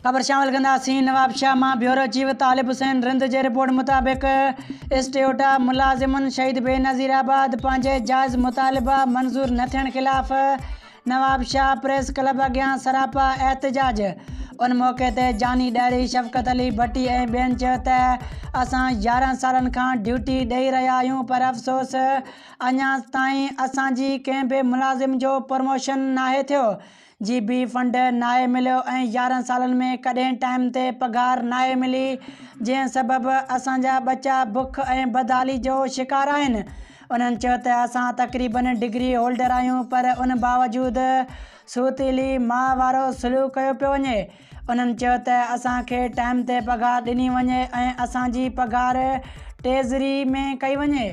ख़बर शामिल कंदासीं। नवाब शाह मां ब्यूरो चीफ तालिब हुसैन रिंद जे रिपोर्ट मुताबिक़ स्टेटा मुलाज़िमनि शहीद बेनज़ीराबाद पंहिंजे जाइज़ मुतालिबा मंज़ूर न थियण ख़िलाफ़ नवाब शाह प्रेस क्लब अॻियां सरापा एहतजाज। उन मौक़े ते जानी ॾाड़ी शफ़क़त अली भट्टी ऐं ॿियनि चयो त असां 11 सालनि खां ड्यूटी ॾेई रहिया आहियूं, पर अफ़सोस अञा ताईं असांजी कंहिं बि मुलाज़िम जो प्रमोशन नाहे थियो, GB फंड नाहे मिलियो ऐं 11 सालनि में कॾहिं टाइम ते पघार नाहे मिली, जंहिं सबबि असांजा बच्चा बुख ऐं बदहाली जो शिकार आहिनि। उन्हनि चयो त असां तक़रीबन डिग्री होल्डर आहियूं, पर उन बावजूदि सूतीली मां वारो सलूक कयो पियो वञे। उन्हनि चयो त असांखे टाइम ते पघार ॾिनी वञे ऐं असांजी पघार ट्रेज़री में कई वञे।